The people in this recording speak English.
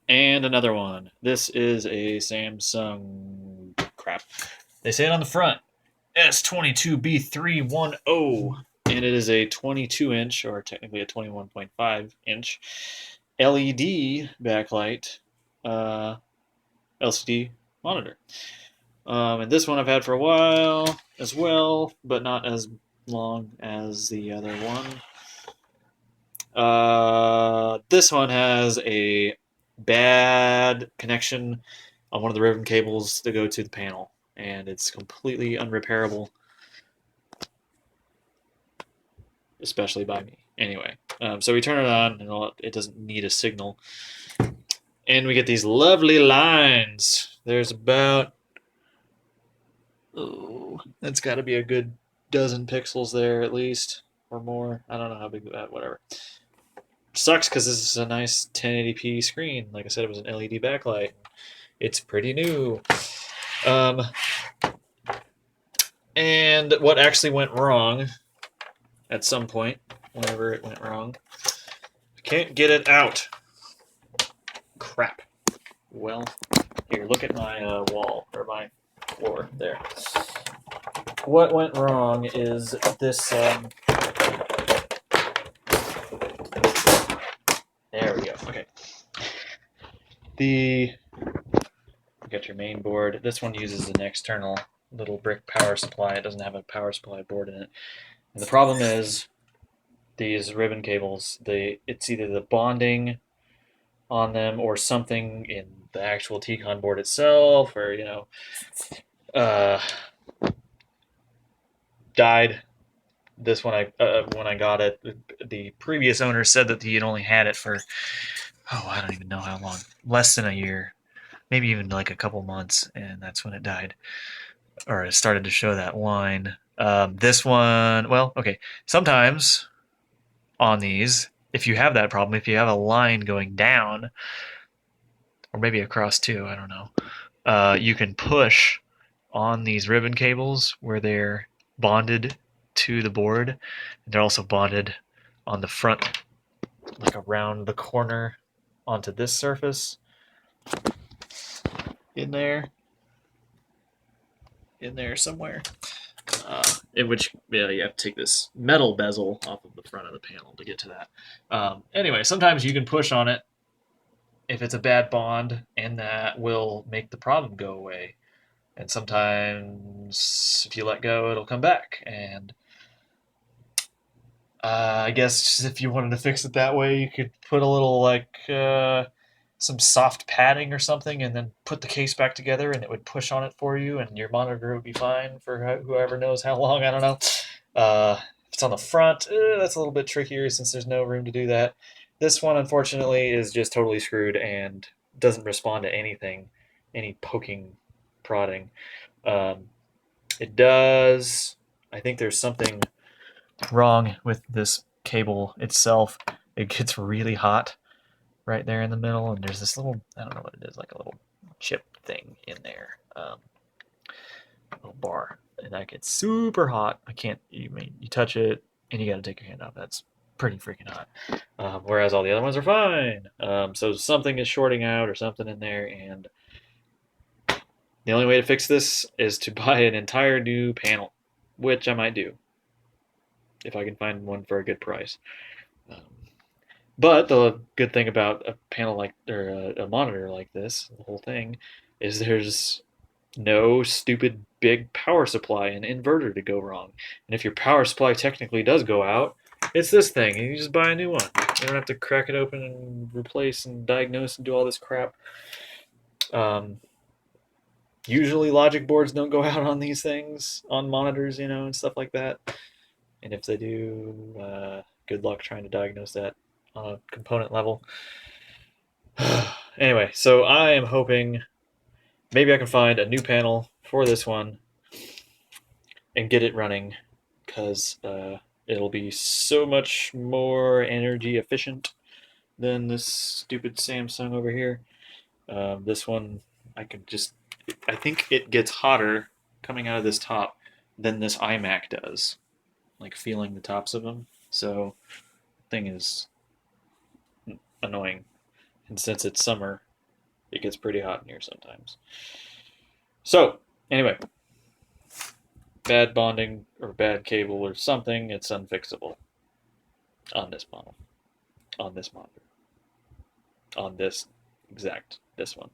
And another one. This is a Samsung crap. They say it on the front. S22B310. And it is a 22-inch, or technically a 21.5-inch LED backlight LCD monitor. And this one I've had for a while as well, but not as long as the other one. This one has a bad connection on one of the ribbon cables that go to the panel, and it's completely unrepairable, especially by me. Anyway, so we turn it on, and it doesn't need a signal, and we get these lovely lines. There's about that's got to be a good dozen pixels there at least, or more. I don't know how big that. Whatever. Sucks because this is a nice 1080p screen. Like I said, it was an LED backlight. It's pretty new. And what actually went wrong at some point, whenever it went wrong, I can't get it out. Crap. Well, here, look at my wall, or my floor there. What went wrong is this. There we go. Okay. You got your main board. This one uses an external little brick power supply. It doesn't have a power supply board in it. And the problem is these ribbon cables, it's either the bonding on them or something in the actual T-Con board itself, or died. This one, when I got it, the previous owner said that he had only had it for I don't even know how long, less than a year, maybe even like a couple months, and that's when it died, or it started to show that line. This one, well, okay, sometimes on these, if you have that problem, if you have a line going down, or maybe across too, I don't know, you can push on these ribbon cables where they're bonded to the board. And they're also bonded on the front, like around the corner onto this surface. In there somewhere. In which you have to take this metal bezel off of the front of the panel to get to that. Anyway, sometimes you can push on it if it's a bad bond, and that will make the problem go away. And sometimes if you let go, it'll come back. And I guess if you wanted to fix it that way, you could put a little some soft padding or something, and then put the case back together, and it would push on it for you, and your monitor would be fine for whoever knows how long. I don't know. If it's on the front, that's a little bit trickier since there's no room to do that. This one, unfortunately, is just totally screwed and doesn't respond to anything, any poking, prodding. Um, it does. I think there's something wrong with this cable itself. It gets really hot right there in the middle, and there's this little, I don't know what it is, like a little chip thing in there, little bar, and that gets super hot. You touch it and you got to take your hand off. That's pretty freaking hot. Whereas all the other ones are fine. So something is shorting out or something in there, and the only way to fix this is to buy an entire new panel, which I might do if I can find one for a good price. Um, but the good thing about a panel or a monitor like this, the whole thing, is there's no stupid big power supply and inverter to go wrong. And if your power supply technically does go out, it's this thing, and you just buy a new one. You don't have to crack it open and replace and diagnose and do all this crap. Usually logic boards don't go out on these things, on monitors, and stuff like that. And if they do, good luck trying to diagnose that on a component level. Anyway, so I am hoping maybe I can find a new panel for this one and get it running, because it'll be so much more energy efficient than this stupid Samsung over here. This one, I think it gets hotter coming out of this top than this iMac does, like feeling the tops of them. So, thing is annoying. And since it's summer, It gets pretty hot in here sometimes. So, anyway, bad bonding or bad cable or something, it's unfixable on this model, on this monitor, on this one.